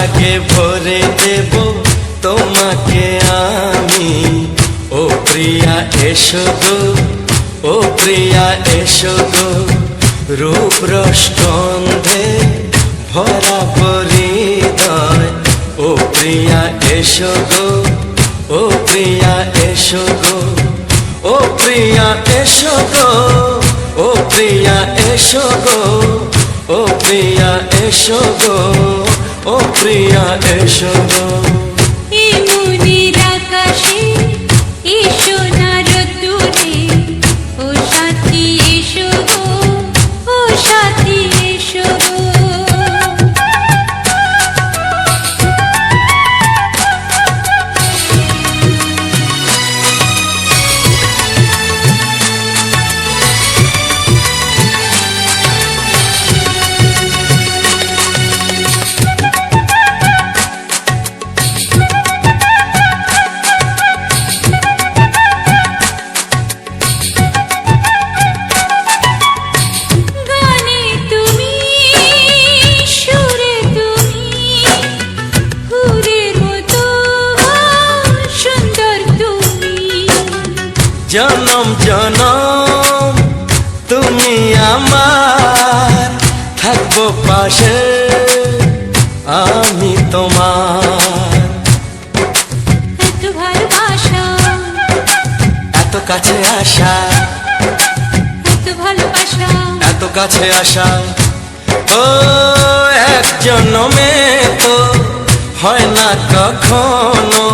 সোহাগে ভরে দেব তোমাকে আমি। ও প্রিয়া এসো গো, ও প্রিয়া এসো গো, রূপ রস গন্ধে ভরা হৃদয়। ও প্রিয়া এসো গো, ও প্রিয়া এসো গো, ও প্রিয়া এসো গো, ও প্রিয়া এসো গো, ও প্রিয়া এসো গো, ও প্রিয়া এসো গো। এই মনের আকাশে এসো না রোদ্দুরে, ও সাথী এসো গো, ও সাথী এসো গো। জনম জনম তুমি আমার, থাকবো পাশে আমি তোমার। এত ভালোবাসা, এত কাছে আসা, এত ভালোবাসা, এত কাছে আসা, ও এক জন্মে তো হয় না কখনো,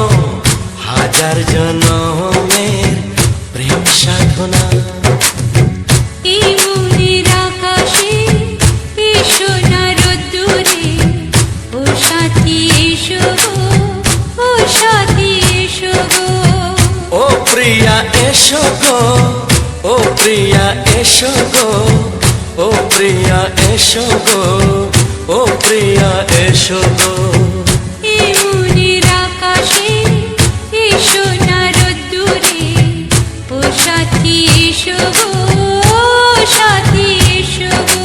হাজার জন্মের প্রেম সাধনা। এই মনের আকাশে এসো না রোদ্দুরে, ও সাথী এসো গো, ও সাথী এসো গো। ও প্রিয়া এসো গো, ও প্রিয়া এসো গো, ও প্রিয়া এসো গো, ও প্রিয়া এসো গো। এই মনের আকাশে এসো না রোদ্দুরে, ও সাথী এসো গো, ও সাথী এসো গো।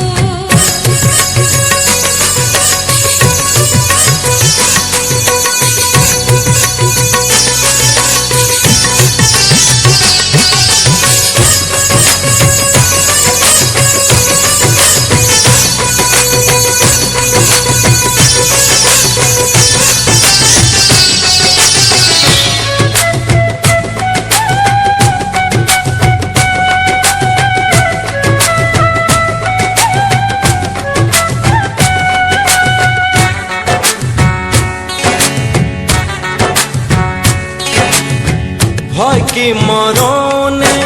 ভয় কি মরণে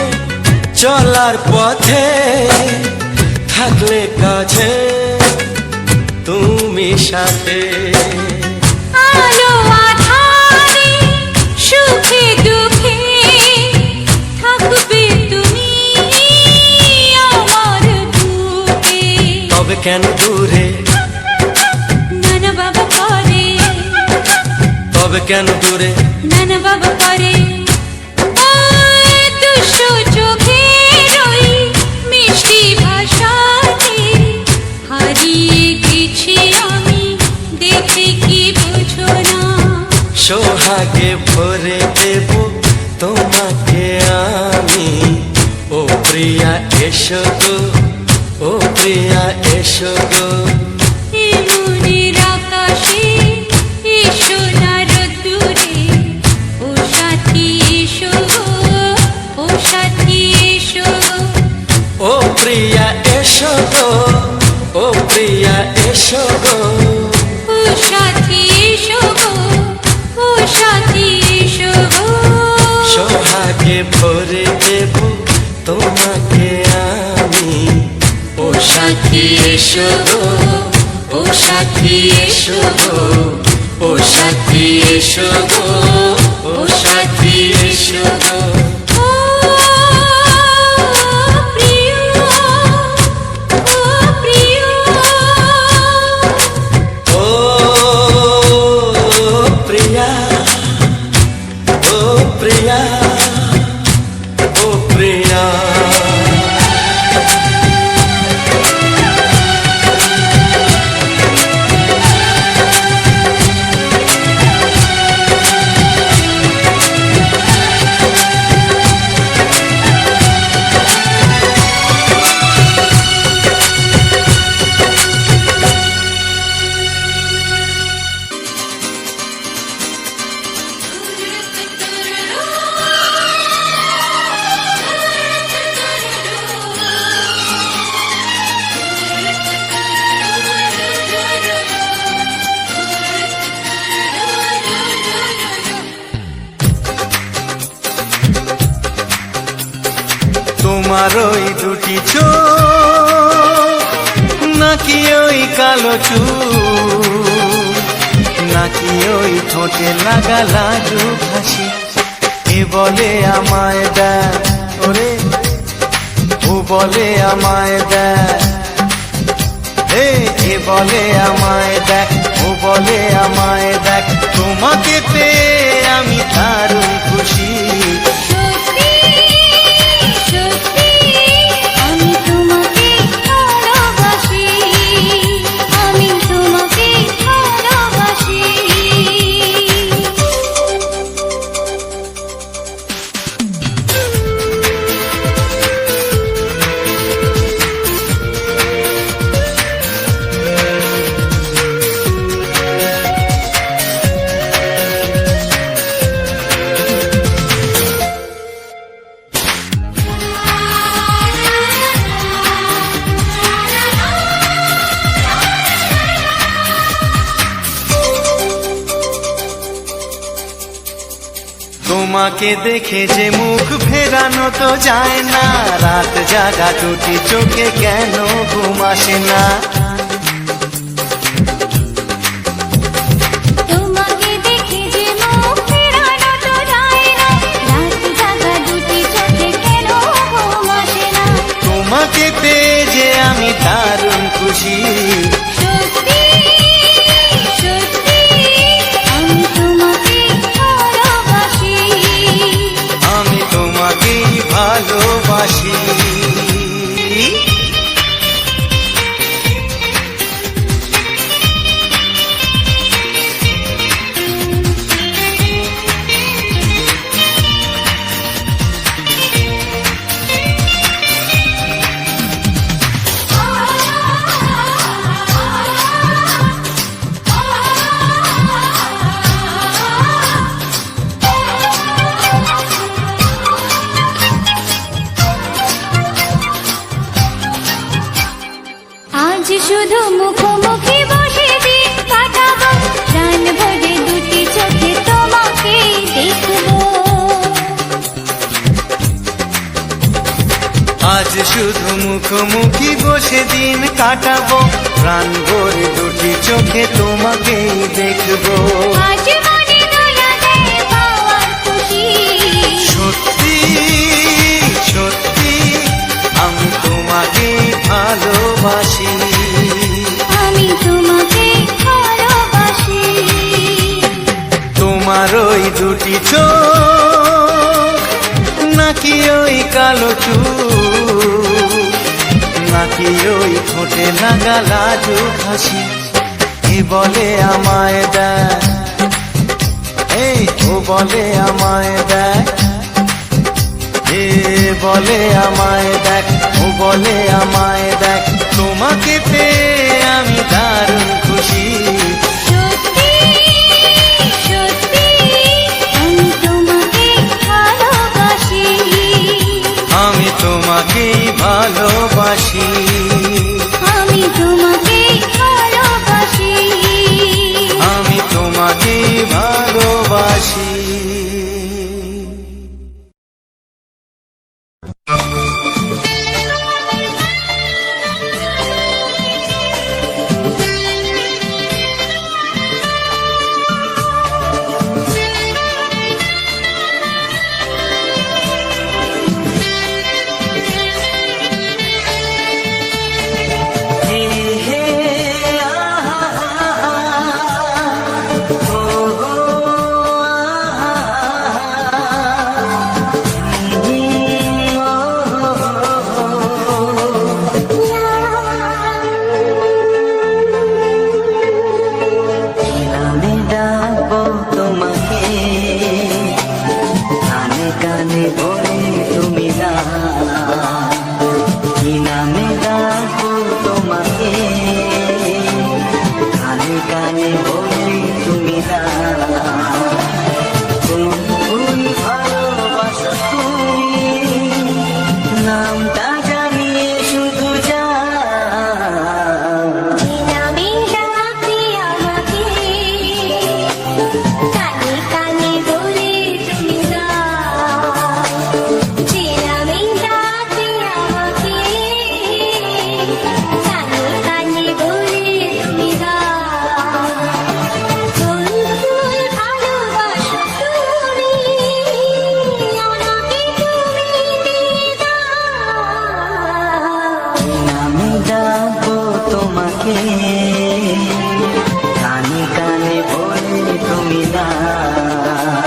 চলার পথে, থাকলে কাছে তুমি সাথে। আলো আঁধারে সুখে দুঃখে থাকবে তুমি আমার বুকে। তবে কেন দূরে, নানা বাবা করে, তবে কেন দূরে, নানা বাবা করে। দুষ্ট চোখের ওই মিষ্টি ভাষাতে হারিয়ে গেছি আমি, দেখে কি বুঝো না। সোহাগে ভরে দেব তোমাকে আমি। ও প্রিয়া এসো গো, ও প্রিয়া এসো গো। এই মনের আকাশে এসো না রোদ্দুরে, ও সাথী এসো গো, ও সাথী এসো গো। ও প্রিয়া এসো গো, ও প্রিয়া এসো গো, ও সাথী এসো গো, ও সাথী এসো গো। সোহাগে ভরে দেব তোমাকে আমি। ও সাথী এসো গো, ও সাথী এসো গো, ও সাথী এসো গো, ও সাথী এসো গো। ও প্রিয়, ও প্রিয়, ও প্রিয়া, ও প্রিয়া, ও প্রিয়া। তোমার ওই দুটি চোখ নাকি ওই কালো চুল, নাকি ওই ঠোঁটে লাগা লাজুক হাসি, এ বলে আমায় দেয় ওরে, ও বলে আমায় দেয়, এ বলে আমায় দেখ, ও বলে আমায় দেখ, তোমাকে পেয়ে আমি দারুণ খুশি। সত্যি সত্যি আমি তোমাকে ভালোবাসি, আমি তোমাকে ভালোবাসি। তোমাকে দেখে যে মুখ ফেরানো তো যায় না, রাত জাগা দুটি চোখে কেন ঘুম আসে না। তোমাকে দেখে যে মুখ ফেরানো তো যায় না, রাত জাগা দুটি চোখে কেন ঘুম আসে না। তোমাকে পেয়ে যে আমি দারুণ খুশি। সত্যি সত্যি আমি তোমাকে ভালোবাসি, আমি তোমাকেই ভালোবাসি। আজ শুধু মুখোমুখি বসে দিন কাটাবো, প্রাণ ভরে দুটি চোখে তোমাকে দেখবো। আজ শুধু মুখোমুখি বসে দিন কাটাবো, প্রাণ ভরে দুটি চোখে তোমাকেই দেখবো। আজ মনে দোলা দেয় পাওয়ার খুশি। সত্যি সত্যি আমি তোমাকেই ভালোবাসি। আমি তোমাকে ভালোবাসি। তোমার ওই দুটি চোখ নাকি ওই কালো চুল, নাকি ওই ঠোঁটে লাগা লাজুক হাসি, এ বলে আমায় দেয়, ও বলে আমায় দেয়, এ বলে আমায় দেখ, ও বলে আমায় দেখ, তোমাকে পেয়ে আমি দারুণ খুশি। সত্যি সত্যি আমি তোমাকে ভালোবাসি, আমি তোমাকেই ভালোবাসি। আমি তোমাকে ভালোবাসি, আমি তোমাকেই ভালোবাসি। আমি ডাকবো তোমাকে, কানে কানে বলে তুমি না, কি নামে ডাকবো তোমাকে, কানে কানে বলে তুমি না। কোন ভালোবাসো তুমি, নামটা জানিয়ে শুধু যা। নামে ডাকতে আমাকে, কানে কানে বলে তুমি না। যে নামে ডাকতে তোমাকে কানে কানে বলে তুমি দাও।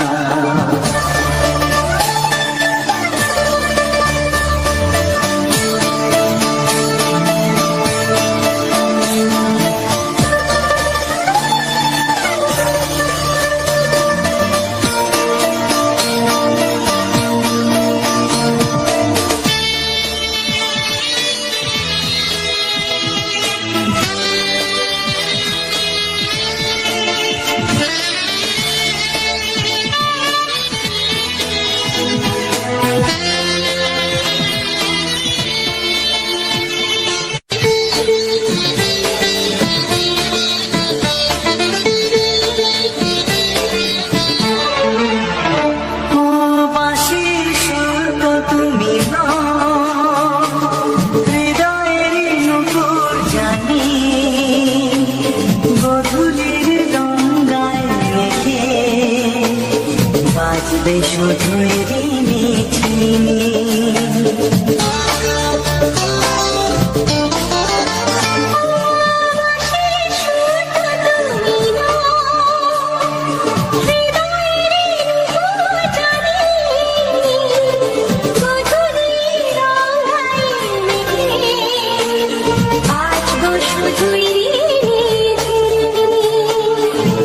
শুধুই রিমিঝিমি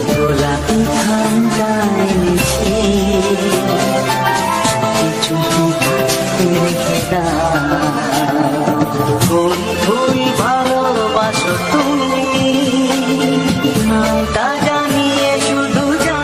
গোলাপি ঠান্ডায় মিশে ফুল ফুল ভালোবাসো তুমি নামটা জানিয়ে শুধু যা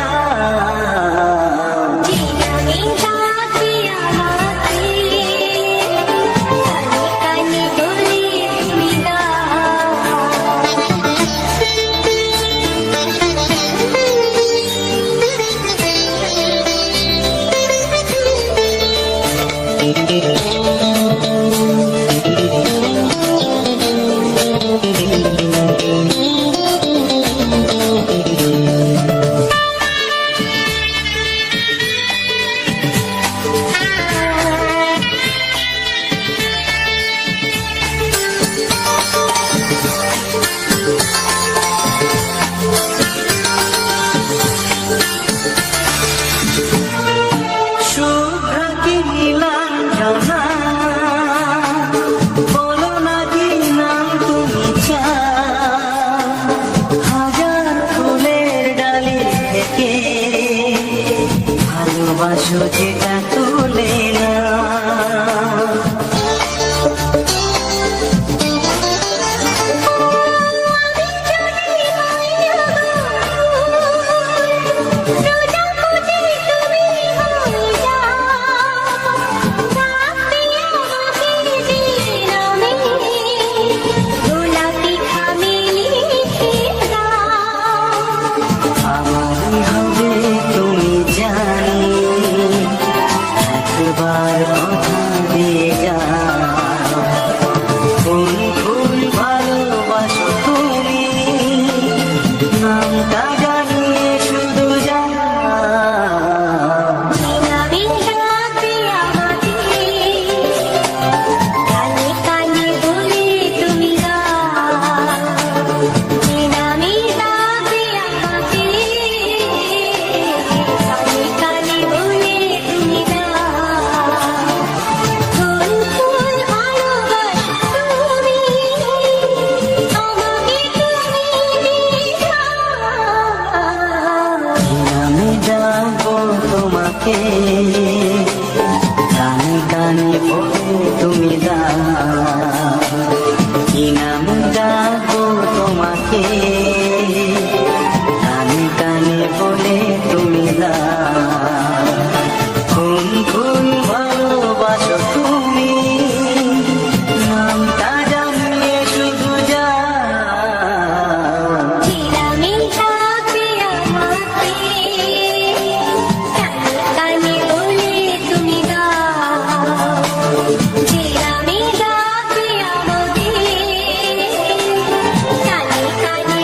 ভালোবাসো যেটা তুলে না আমারই হবে তুমি জানি একবার কথা দিয়ে যা ফুল ফুল ভালোবাসো তুমি নামটা জানিয়ে শুধু যা তোমাকে কানে কানে বলে তুমি দাও কি নাম ডাকবো তোমাকে কানে কানে বলে তুমি দাও ফুল ফুল ভালোবাসো তুমি নামটা জানিয়ে শুধু যা কানে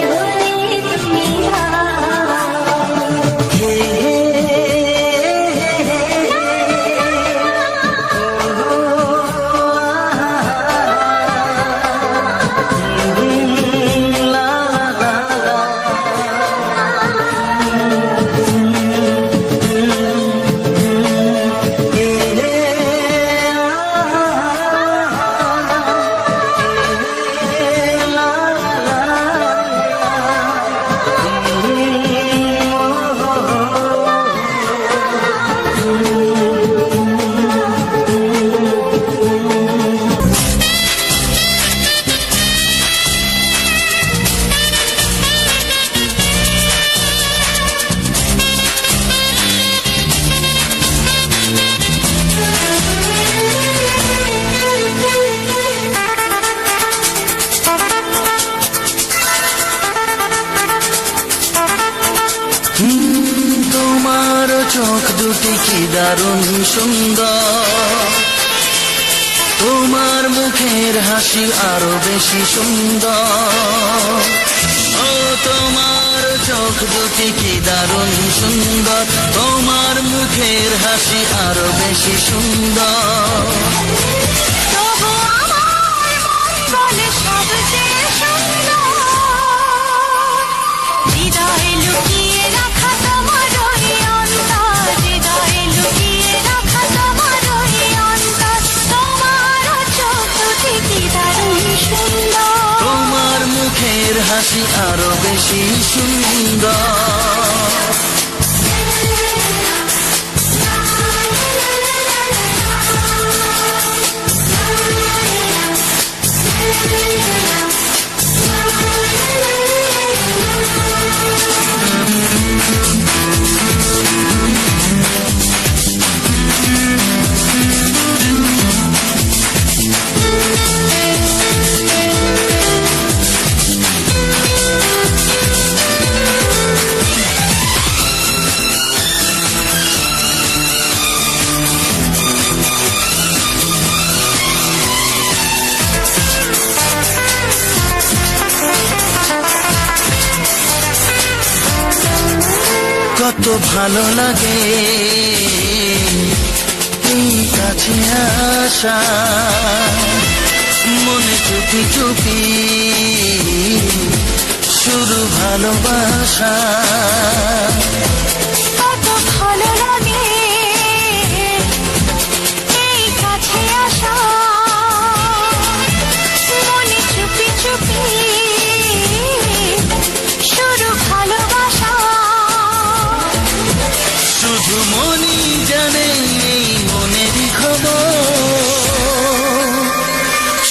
দুটি কি দারুণ সুন্দর, তোমার মুখের হাসি আরো বেশি সুন্দর। ও তোমার চোখ দুটি কি দারুণ সুন্দর, তোমার মুখের হাসি আরো বেশি সুন্দর। তবু আমার মন বলে সবচেয়ে সুন্দর, হৃদয়ে লুকিয়ে রাখা তোমার ওই অন্তর, হৃদয়ে লুকিয়ে রাখা তোমার ওই অন্তর। তোমার চোখ দুটি কি দারুণ সুন্দর, তোমার মুখের হাসি আরো বেশি সুন্দর। কত ভালো লাগে এই কাছে আসা, মনে চুপি চুপি শুরু ভালোবাসা। কত ভালো লাগে এই কাছে আসা, মনে চুপি চুপি শুরু ভালোবাসা। শুধু মনই জানে এই মনেরই খবর,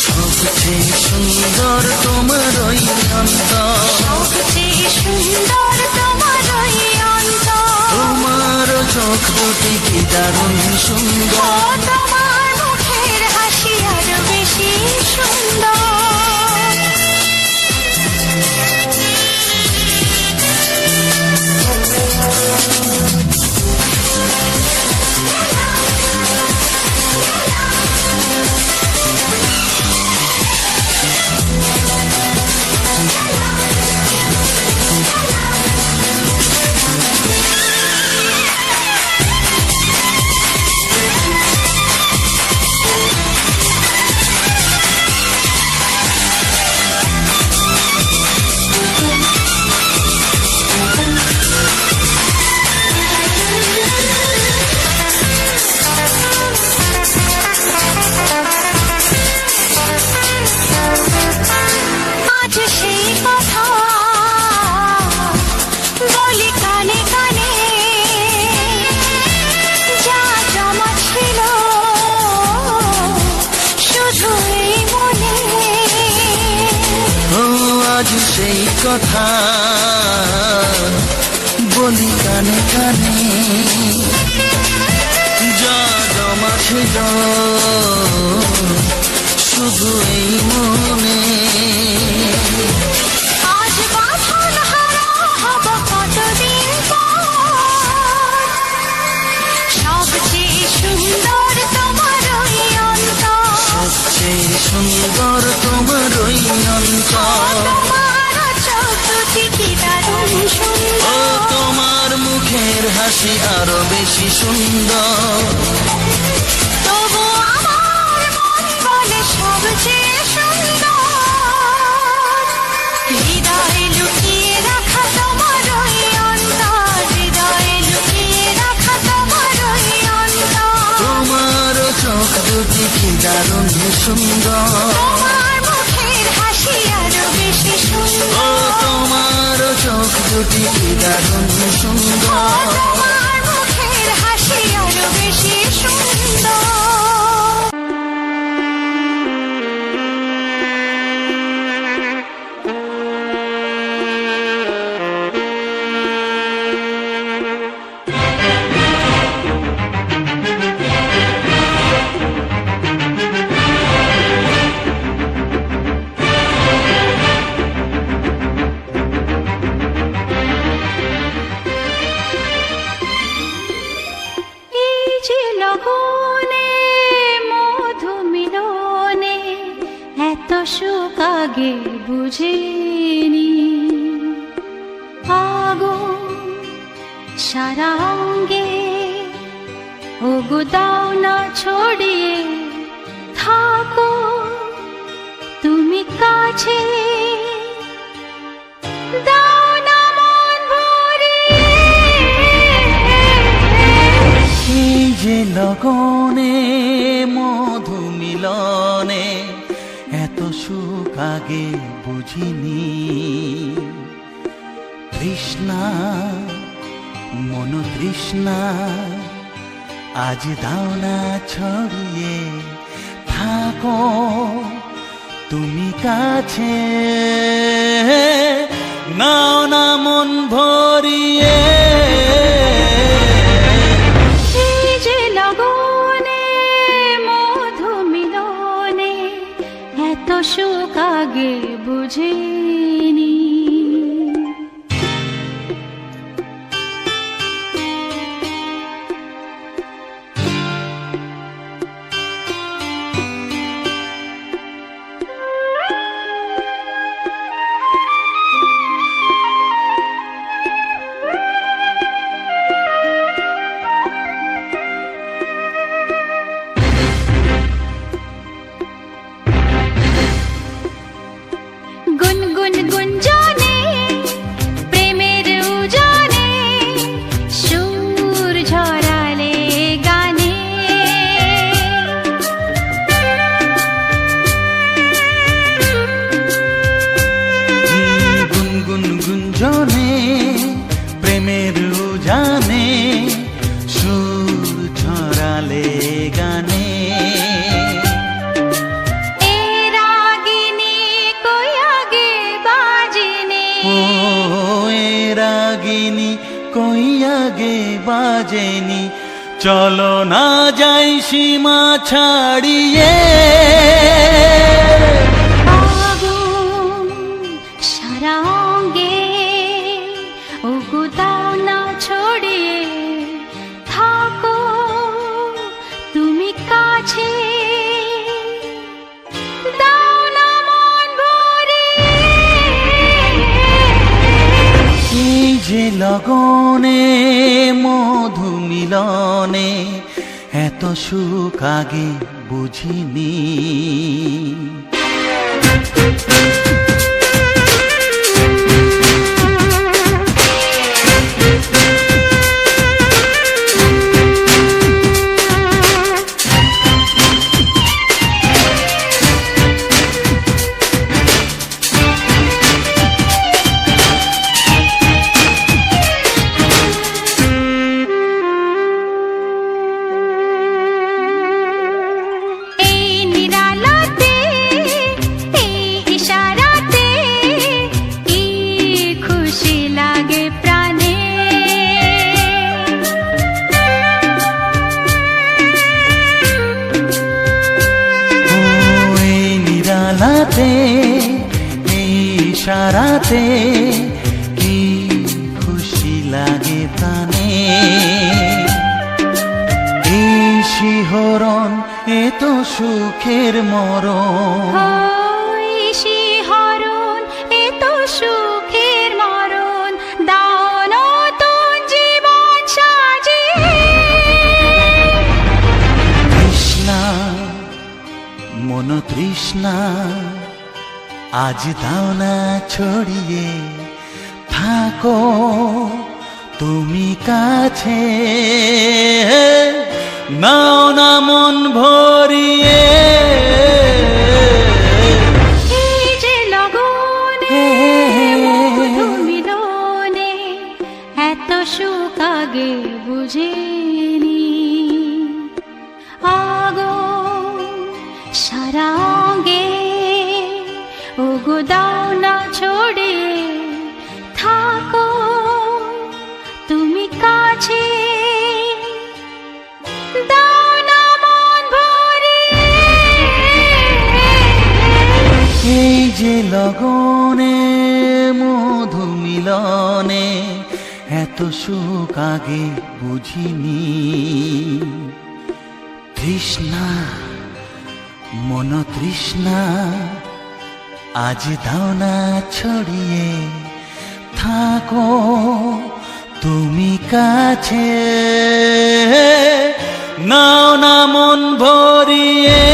সবচেয়ে সুন্দর তোমার ওই অন্তর, সবচেয়ে সুন্দর তোমার ওই অন্তর। তোমার চোখ দুটি কি দারুণ সুন্দর, তোমার মুখের হাসি আরো বেশি সুন্দর। আজ সেই কথা বলি কানে কানে, যা জমা ছিল শুধু এই মনে। ও আজ সেই কথা বলি কানে কানে, যা জমা ছিল শুধু এই মনে। আজ বাঁধন হারা হব কতদিন পর, সবচেয়ে সুন্দর তোমার ওই অন্তর, সবচেয়ে সুন্দর তোমার ওই অন্তর। তোমার চোখ দুটি কি দারুণ ও সুন্দর। তোমার মুখের হাসি আরো বেশি সুন্দর, তবু আমার মন বলে সবচেয়ে সুন্দর, হৃদয়ে লুকিয়ে রাখা তোমার ওই অন্তর, হৃদয়ে লুকিয়ে রাখা তোমার ওই অন্তর। তোমার চোখ দুটি কি দারুণ সুন্দর, তোমার মুখের হাসি আরো বেশি ও সুন্দর। তোমার চোখ দুটি কি দারুণ সুন্দর। তোমার মুখের হাসি আরো বেশি সুন্দর। সারা অঙ্গে ওগো দাও না ছড়িয়ে থাকো তুমি কাছে দাও না মন ভরিয়ে এই যে লগনে মধু মিলনে এত সুখ আগে বুঝিনি। তৃষ্ণা মন তৃষ্ণা আজ দাও না ছড়িয়ে থাকো তুমি কাছে নাও না মন ভরিয়ে। এই যে লগনে মধু মিলনে এত সুখ আগে বুঝিনি। গুনগুন গুঞ্জনে প্রেমের উজানে সুর ঝরালে গানে গুনগুন গুঞ্জনে প্রেমের উজানে সুর ছড়ালে গানে। এ রাগিনী কই আগে বাজেনে ও এ রাগিনী কই আগে বাজেনি চলো না যাই সীমা ছাড়িয়ে। আগুন সারা অঙ্গে ওগো দাও না ছড়িয়ে থাকো তুমি কাছে দাও না মন ভরিয়ে। এই যে লগনে মধু মিলনে এত সুখ আগে বুঝিনি। এই নিরালাতে এই ইশারাতে কি খুশি লাগে প্রাণে ও এই নিরালাতে এই ইশারাতে কি খুশি লাগে প্রাণে। এই শিহরণ এ তো সুখের মরণ ওই শিহরণ এ তো সুখের মরণ দাও নতুন জীবন সাজিয়ে। তৃষ্ণা মন তৃষ্ণা আজ দাও না ছড়িয়ে থাকো তুমি কাছে নাও না মন ভরিয়ে। এই যে লগনে মধু মিলনে এত সুখ আগে বুঝিনি। আগুন সারা অঙ্গে ওগো দাও না ছড়িয়ে থাকো তুমি কাছে দাও না মন ভরিয়ে। এই যে লগনে মধু মিলনে এত সুখ আগে বুঝিনি। তৃষ্ণা মন তৃষ্ণা আজ দাও না ছড়িয়ে থাকো তুমি কাছে নাও না মন ভরিয়ে,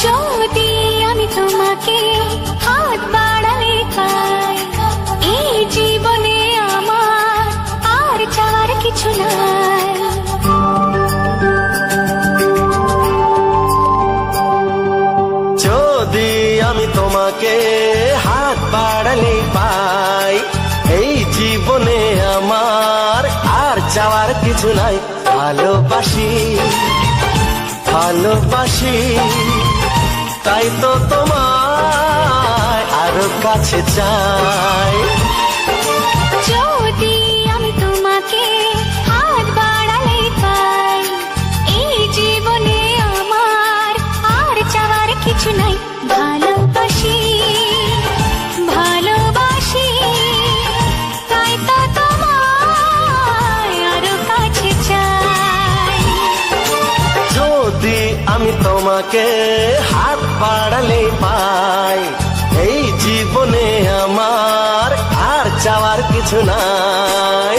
যদি আমি তোমাকে হাত বাড়ালে পাই, এই জীবনে আমার আর চাওয়ার কিছু নাই। যদি আমি তোমাকে হাত বাড়ালে পাই, এই জীবনে আমার আর চাওয়ার কিছু নাই। ভালোবাসি ভালোবাসি তাই তো তোমায় আরো কাছে চাই। যদি আমি তোমাকে হাত বাড়ালে পাই, এই জীবনে আমার আর চাওয়ার কিছু নাই। ভালোবাসি ভালোবাসি তাই তো তোমায় আরো কাছে চাই। যদি আমি তোমাকে হাত বাড়ালে পাই, এই জীবনে আমার আর চাওয়ার কিছু নাই।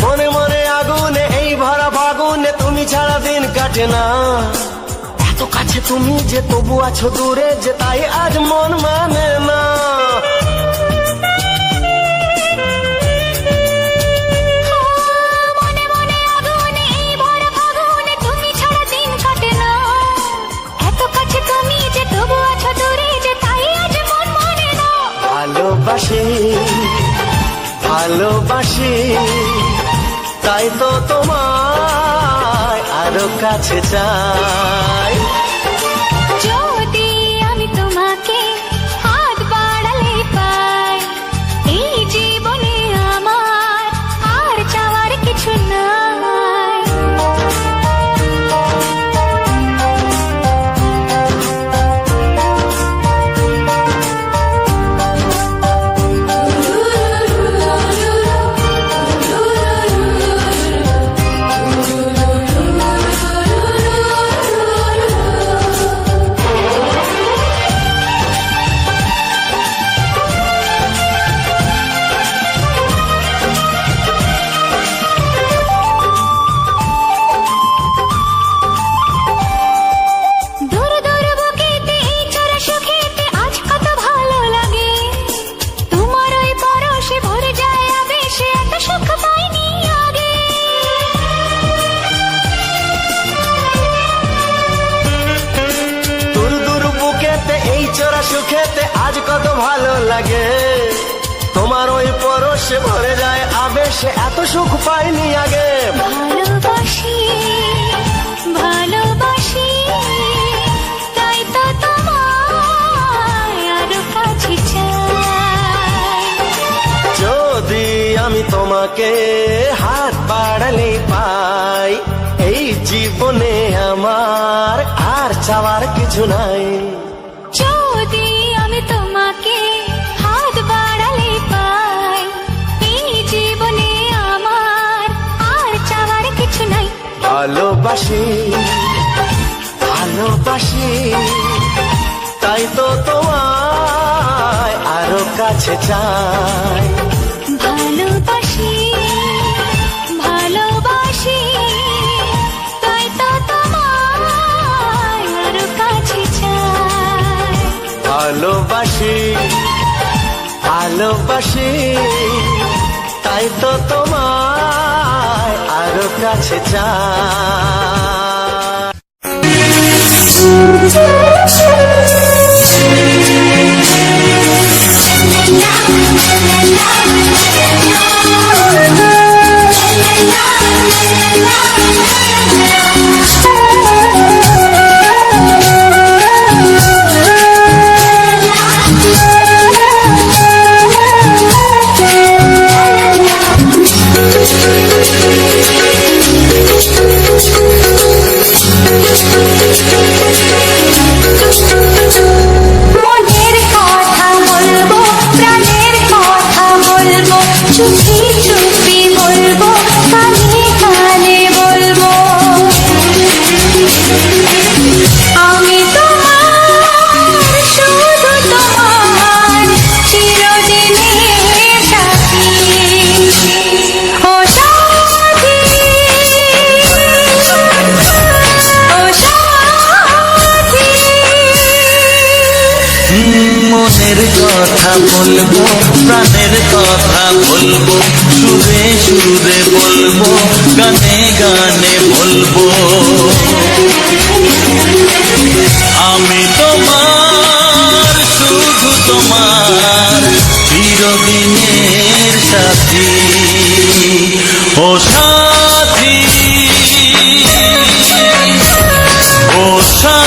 মনে মনে আগুনে এই ভরা ফাগুনে তুমি ছাড়া দিন কাটে না। এত কাছে তুমি যে তবু আছো দূরে, যে তাই আজ মন মানে না। মনে মনে আগুনে এই ভরা ফাগুনে তুমি ছাড়া দিন কাটে না। এত কাছে তুমি যে তবু আছো দূরে, যে তাই আজ মন মানে না। ভালোবাসি ভালোবাসি তাই তো তোমায় আরো কাছে চাই। যদি আমি তোমাকে হাত বাড়ালে পাই, এই জীবনে আমার আর চাওয়ার কিছু নাই। দূর দূর বুকেতে এই চোরা সুখেতে আজ কত ভালো লাগে। তোমার ওই পরশে ভরে যায় আবেশে, এত সুখ পাইনি আগে। দূর দূর বুকেতে এই চোরা সুখেতে আজ কত ভালো লাগে। তোমার ওই পরশে ভরে যায় আবেশে, এত সুখ পাইনি আগে। ভালোবাসি ভালোবাসি তাই তো তোমায় আরো কাছে চাই। যদি আমি তোমাকে হাত বাড়ালে পাই, এই জীবনে আমার আর চাওয়ার কিছু নাই। যদি আমি তোমাকে হাত বাড়ালে পাই, এই জীবনে আমার আর চাওয়ার কিছু নাই। ভালোবাসি ভালোবাসি তাই তো তোমায় আরো কাছে চাই। ভালোবাসি ভালোবাসি তাই তো তোমায় আরো কাছে চাই। ভালোবাসি ভালোবাসি তাই তো তোমায় আরো কাছে মনের কথা বলবো প্রাণের কথা বলবো চুপি চুপি বলবো কানে কানে বলবো আমি তোমার শুধু তোমার চিরদিনের সাথী ও সাথী ও সাথী। মনের কথা বলবো প্রাণের কথা বলবো সুরে সুরে বলবো গানে গানে বলবো আমি তোমার শুধু তোমার চিরদিনের সাথী ও সাথী ও সাথী।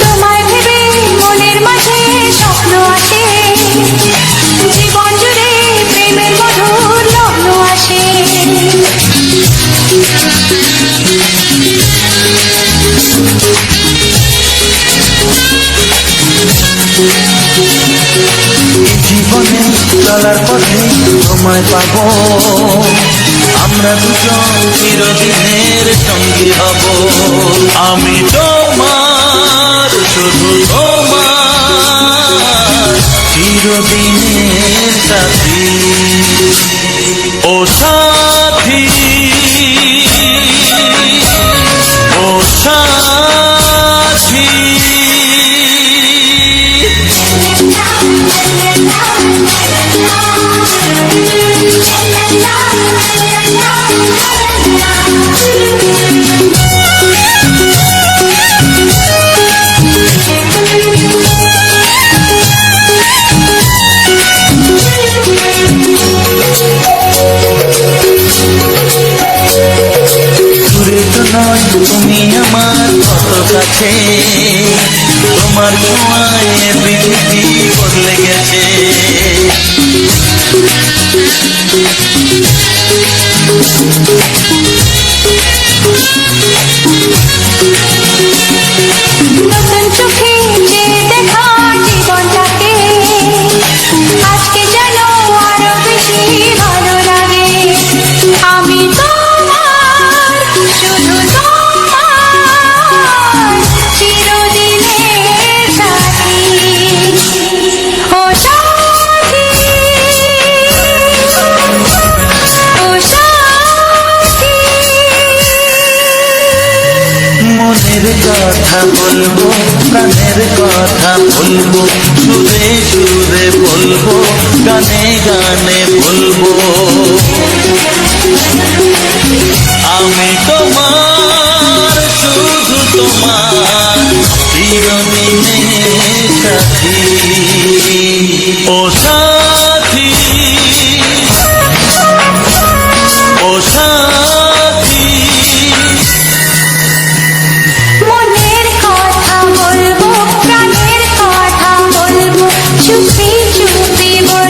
তোমায় ভেবে মনের মাঝে স্বপ্ন আসে জীবন জুড়ে প্রেমের মধুর লগ্ন আসে। জীবনে চলার পথে তোমায় পাবো আমরা দুজন চিরদিনের সঙ্গী হব আমি তোমার শুধু তোমার চিরদিনের সাথী ও সাথী ও সাথী। দূরে তো নয় তুমি আমার কত কাছে তোমার ছোঁয়ায় পৃথিবী বদলে গেছে নতুন চোখে যে দেখা জীবনটাকে আজকে যেন আরো বেশি ভালো লাগে। আমি তোমার শুধু তোমার চিরদিনের সাথী ও সাথী ও সাথী। মনের কথা বলবো প্রাণের কথা বলবো সুরে সুরে বলবো গানে গানে বলবো আমি তোমার শুধু তোমার চিরদিনের সাথী ও সাথী ও সাথী। মনের কথা বলবো প্রাণের কথা বলবো চুপি চুপি বলবো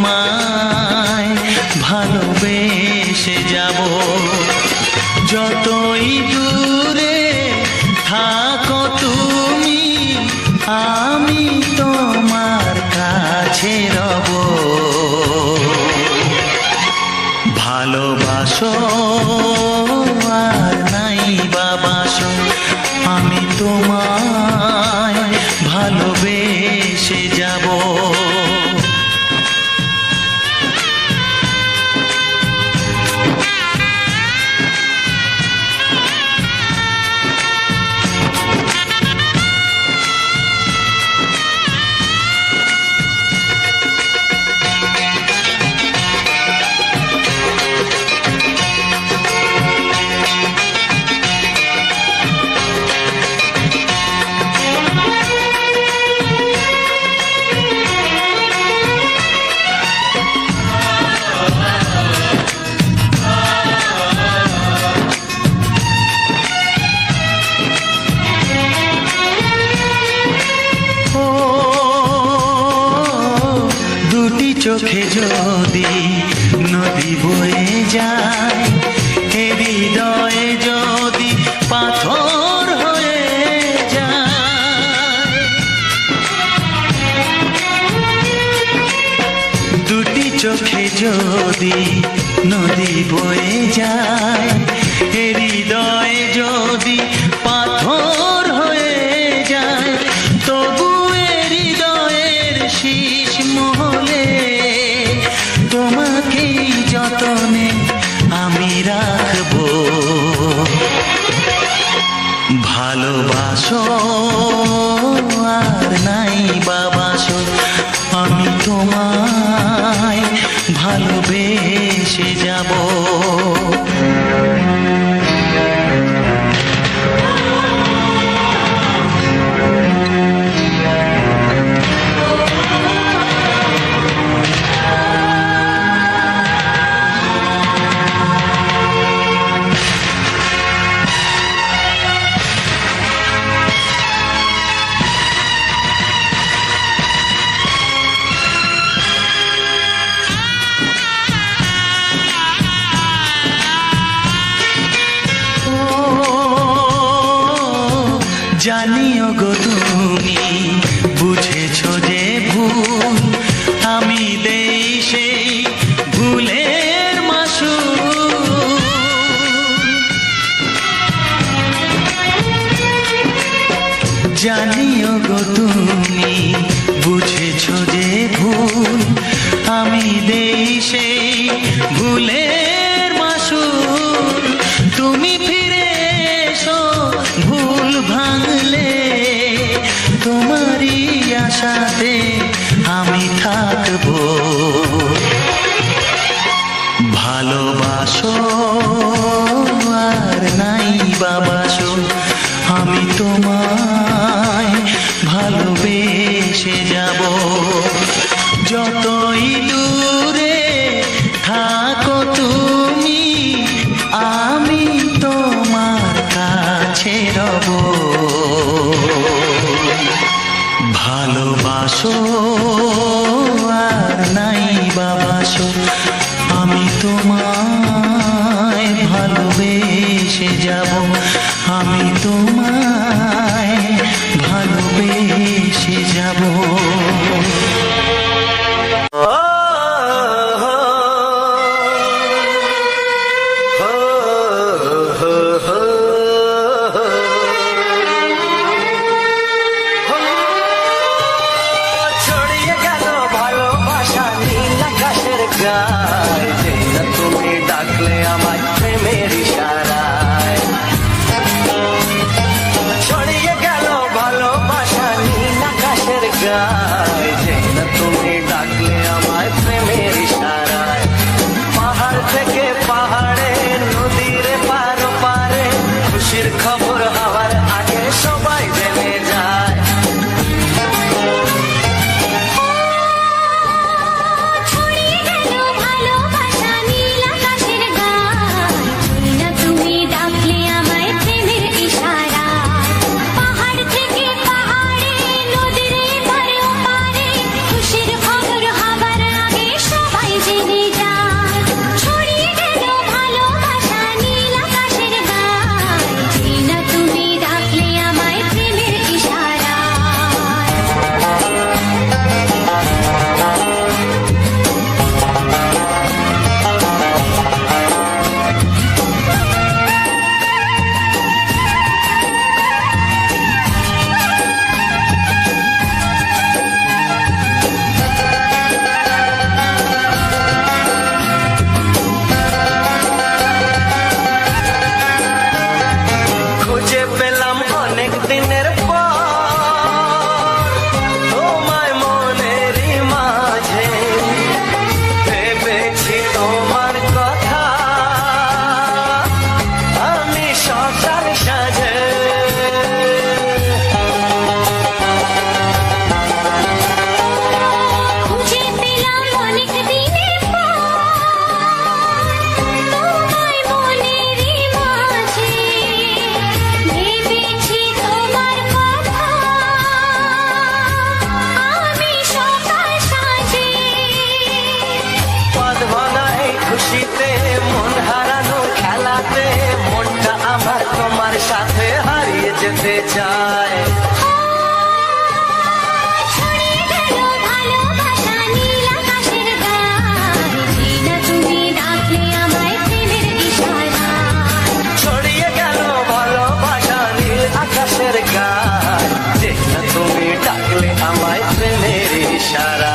তোমায় ভালোবেসে যাব। যতই দূরে থাকো তুমি, আমি তোমার কাছে রব। ভালোবাসো আর নাই বাবাসো, আমি তোমায় ভালোবেসে যাব। চোখে যদি নদী বয়ে যায়, হৃদয়ে যদি পাথর হয়ে যায়, দুটি চোখে যদি নদী বয়ে যায়, হৃদয়ে যদি পাথর হয়ে যায়, তবু হৃদয়ের শীষ মহলে তোমাকেই যতনে আমি রাখবো। ভালোবাসো আর নাই বাবাসো, আমি তোমায় ভালোবেসে যাব। জানিও গো তুমি বুঝেছো যে ভুল, আমি দেই সেই ভুলের মাসুল। জানিও গো তুমি বুঝেছো যে ভুল, আমি দেই সেই ভুলের মাসুল। তুমি ফিরে এসো ভুল ভাঙলে, তোমারই আশাতে আমি থাকবো। ভালোবাসো আর নাই বাবাসো, আমি তোমায় ভালোবেসে যাব। যতই দূরে থাকো তুমি, আমি তোমার কাছে রব। ভালোবাসো আর নাই বাবাসো, আমি তোমায় ভালোবেসে যাব। আমি তোমায় ভালোবেসে যাব। ছড়িয়ে গেল ভালোবাসা নীল আকাশের গায়ে, তুমি যায়। ছড়িয়ে গেল ভালোবাসা নীল আকাশের গায়ে, যেই না তুমি ডাকলে আমায় প্রেমের ইশারায়। ছড়িয়ে গেল ভালোবাসা নীল আকাশের গায়, যে না তুমি ডাকলে আমায় প্রেমের ইশারা।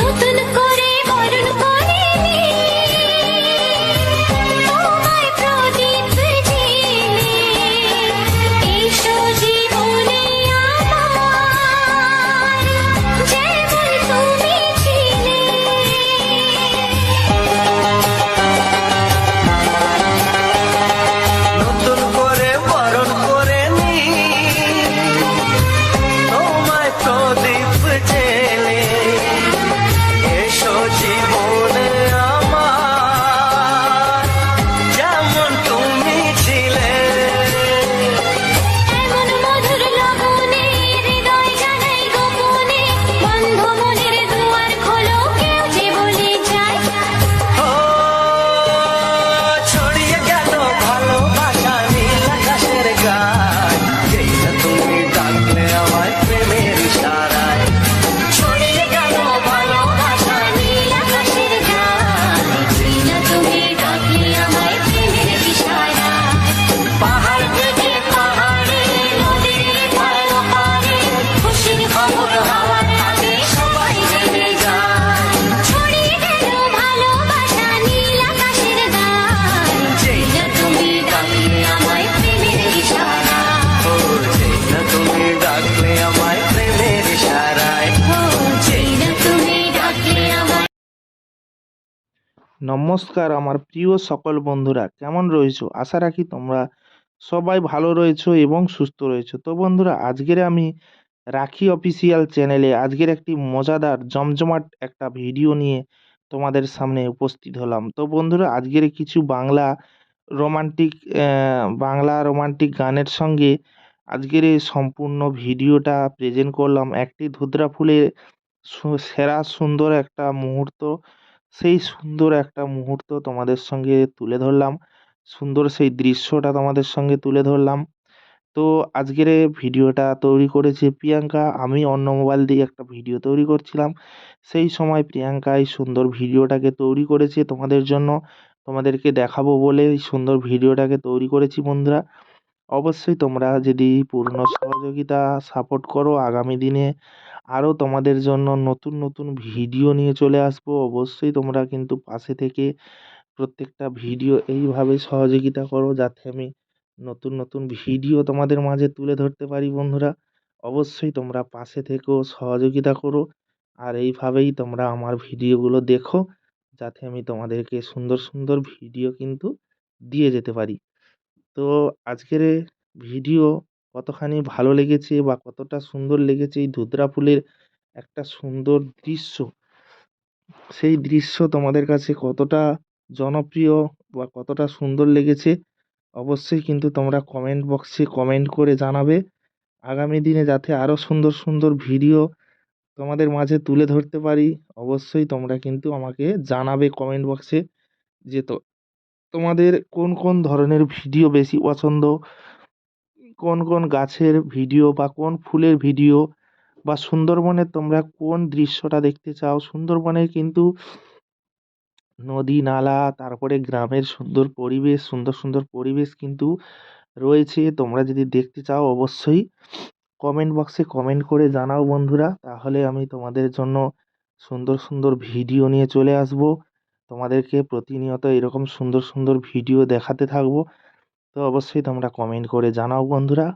নতুন করে বরণ করিনি তোমায় প্রদীপ জেলে, এসো জীবনে আমার যেমন তুমি ছিলে। নতুন করে বরণ করে নি তোমায় প্রদীপ জেলে, এসো জীবনে আমার যেমন তুমি ছিলে। এমন মধুর লগনে হৃদয় জানাই গোপনে, বন্ধ মনের দুয়ার খোলো, কেউ যে বলে যায়। ও ছড়িয়ে গেল ভালোবাসা নীল আকাশের গায়, যেই না তুমি ডাকলে আমায় প্রেমের ইশারায়। ছড়িয়ে গেল ভালোবাসা নীল আকাশের গায়ে, যেই না তুমি ডাকলে আমায় প্রেমের ইশারায়। পাহাড় থেকে পাহাড়ে, নদীর পার ওপারে, খুশির খবর হওয়ার আগে সবাই জেনে যায়। ছড়িয়ে গেল ভালোবাসা নীল আকাশের গায়ে, যেই না তুমি ডাকলে আমায় প্রেমের ইশারায়। ও যেই না তুমি ডাকলে আমায় প্রেমের ইশারায়। ও যেই না তুমি ডাকলে আমায়। নমস্কার আমার প্রিয় সকল বন্ধুরা, কেমন রয়েছো? আশা রাখি তোমরা সবাই ভালো রয়েছো এবং সুস্থ রয়েছো। তো বন্ধুরা, আজকের আমি রাখি অফিসিয়াল চ্যানেলে আজকের একটি মজাদার জমজমাট একটা ভিডিও নিয়ে তোমাদের সামনে উপস্থিত হলাম। তো বন্ধুরা, আজকের কিছু বাংলা রোমান্টিক গানের সঙ্গে আজকের এই সম্পূর্ণ ভিডিওটা প্রেজেন্ট করলাম। একটি ধুতরা ফুলের সেরা সুন্দর একটা মুহূর্ত, সেই সুন্দর একটা মুহূর্ত তোমাদের সঙ্গে তুলে ধরলাম। সুন্দর সেই দৃশ্যটা তোমাদের সঙ্গে তুলে ধরলাম। তো আজকের এই ভিডিওটা তৈরি করেছে প্রিয়াঙ্কা। আমি অন্য মোবাইল দিয়ে একটা ভিডিও তৈরি করছিলাম, সেই সময় প্রিয়াঙ্কা এই সুন্দর ভিডিওটাকে তৈরি করেছে তোমাদের জন্য। তোমাদেরকে দেখাবো বলে এই সুন্দর ভিডিওটাকে তৈরি করেছি বন্ধুরা। অবশ্যই তোমরা যদি পূর্ণ সহযোগিতা সাপোর্ট করো, আগামী দিনে আরও তোমাদের জন্য নতুন নতুন ভিডিও নিয়ে চলে আসবো। অবশ্যই তোমরা কিন্তু পাশে থেকে প্রত্যেকটা ভিডিও এইভাবে সহযোগিতা করো, যাতে আমি নতুন নতুন ভিডিও তোমাদের মাঝে তুলে ধরতে পারি বন্ধুরা। অবশ্যই তোমরা পাশে থেকেও সহযোগিতা করো, আর এইভাবেই তোমরা আমার ভিডিওগুলো দেখো, যাতে আমি তোমাদেরকে সুন্দর সুন্দর ভিডিও কিন্তু দিয়ে যেতে পারি। তো আজকের এই ভিডিও কতখানি ভালো লেগেছে বা কতটা সুন্দর লেগেছে, এই ধুতরা ফুলের একটা সুন্দর দৃশ্য, সেই দৃশ্য তোমাদের কাছে কতটা জনপ্রিয় বা কতটা সুন্দর লেগেছে, অবশ্যই কিন্তু তোমরা কমেন্ট বক্সে কমেন্ট করে জানাবে। আগামী দিনে যাতে আরও সুন্দর সুন্দর ভিডিও তোমাদের মাঝে তুলে ধরতে পারি, অবশ্যই তোমরা কিন্তু আমাকে জানাবে কমেন্ট বক্সে যে তোমাদের কোন কোন ধরনের ভিডিও বেশি পছন্দ, কোন কোন গাছের ভিডিও বা কোন ফুলের ভিডিও, বা সুন্দরবনের তোমরা কোন দৃশ্যটা দেখতে চাও। সুন্দরবনের কিন্তু নদী নালা, তারপরে গ্রামের সুন্দর পরিবেশ, সুন্দর সুন্দর পরিবেশ কিন্তু রয়েছে। তোমরা যদি দেখতে চাও অবশ্যই কমেন্ট বক্সে কমেন্ট করে জানাও বন্ধুরা, তাহলে আমি তোমাদের জন্য সুন্দর সুন্দর ভিডিও নিয়ে চলে আসব। তোমাদেরকে প্রতিনিয়ত এরকম সুন্দর সুন্দর ভিডিও দেখাতে থাকবো। তো অবশ্যই তোমরা কমেন্ট করে জানাও বন্ধুরা।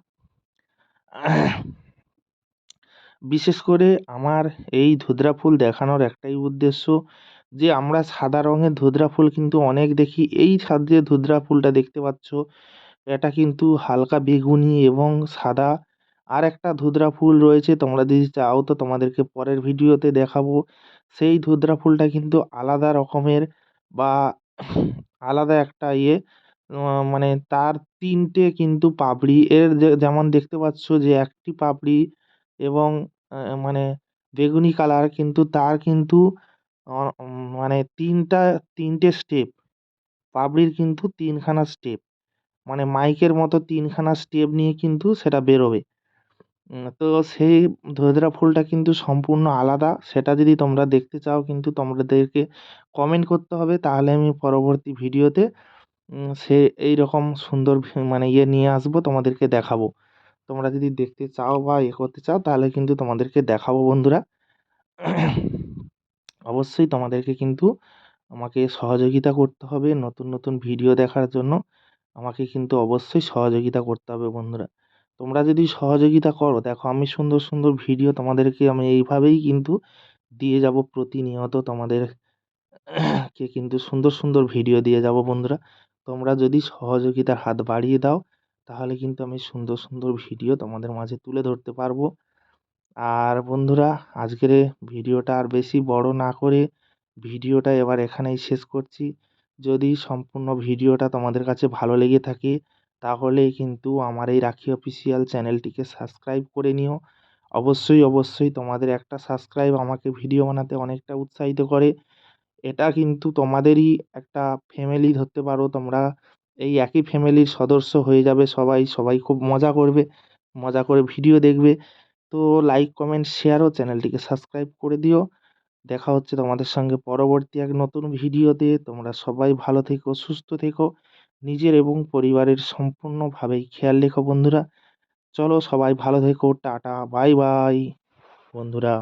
বিশেষ করে আমার এই ধুতরা ফুল দেখানোর একটাই উদ্দেশ্য, যে আমরা সাদা রঙের ধুতরা ফুল কিন্তু অনেক দেখি। এই যে ধুতরা ফুলটা দেখতে পাচ্ছ, এটা কিন্তু হালকা বেগুনি এবং সাদা আর একটা ধুতরা ফুল রয়েছে, তোমরা যদি চাও তো তোমাদেরকে পরের ভিডিওতে দেখাবো। সেই ধুতরা ফুলটা কিন্তু আলাদা রকমের বা আলাদা একটা মানে তার ৩ টে কিন্তু পাপড়ি। এর যেমন দেখতে পাচ্ছ যে একটি পাপড়ি এবং মানে বেগুনি কালার, কিন্তু তার কিন্তু মানে ৩ টে স্টেপ। পাপড়ির কিন্তু ৩ খানা স্টেপ। মানে মাইকের মতো ৩ খানা স্টেপ নিয়ে কিন্তু সেটা বেরোবে। তো সেই ধুতরা ফুলটা কিন্তু সম্পূর্ণ আলাদা। সেটা যদি তোমরা দেখতে চাও কিন্তু তোমাদেরকে কমেন্ট করতে হবে। তাহলে আমি পরবর্তী ভিডিওতে এইরকম সুন্দর মানে নিয়ে আসবো, তোমাদেরকে দেখাবো। তোমরা যদি দেখতে চাও বা করতে চাও তাহলে কিন্তু তোমাদেরকে দেখাবো বন্ধুরা। অবশ্যই তোমাদেরকে কিন্তু আমাকে সহযোগিতা করতে হবে নতুন, নতুন ভিডিও দেখার জন্য। আমাকে কিন্তু অবশ্যই সহযোগিতা করতে হবে বন্ধুরা। তোমরা যদি সহযোগিতা করো, দেখো আমি সুন্দর, সুন্দর ভিডিও তোমাদেরকে আমি এইভাবেই কিন্তু দিয়ে যাবো প্রতিনিয়ত কে কিন্তু সুন্দর, সুন্দর ভিডিও দিয়ে যাবো বন্ধুরা। তোমরা যদি সহযোগিতার হাত বাড়িয়ে দাও, তাহলে কিন্তু আমি সুন্দর, সুন্দর ভিডিও তোমাদের মাঝে তুলে ধরতে পারবো। আর বন্ধুরা, আজকের ভিডিওটা আর বেশি বড় না করে ভিডিওটা এবার এখানেই শেষ করছি। যদি সম্পূর্ণ ভিডিওটা তোমাদের কাছে ভালো লেগে থাকে, তাহলে কিন্তু আমার এই রাখি অফিসিয়াল চ্যানেলটিকে সাবস্ক্রাইব করে নিও। অবশ্যই, অবশ্যই তোমাদের একটা সাবস্ক্রাইব আমাকে ভিডিও বানাতে অনেকটা উৎসাহিত করে। এটা কিন্তু তোমাদেরই একটা ফ্যামিলি ধরতে পারো তোমরা। এই একই ফ্যামিলির সদস্য হয়ে যাবে সবাই। সবাই খুব মজা করবে, মজা করে ভিডিও দেখবে। তো লাইক, কমেন্ট, শেয়ার ও চ্যানেলটিকে সাবস্ক্রাইব করে দিও। দেখা হচ্ছে তোমাদের সঙ্গে পরবর্তী এক নতুন ভিডিওতে। তোমরা সবাই ভালো থেকো, সুস্থ থেকো। নিজের এবং পরিবারের সম্পূর্ণভাবেই খেয়াল রেখো বন্ধুরা। চলো সবাই ভালো থেকো। টাটা, বাই বাই বন্ধুরা।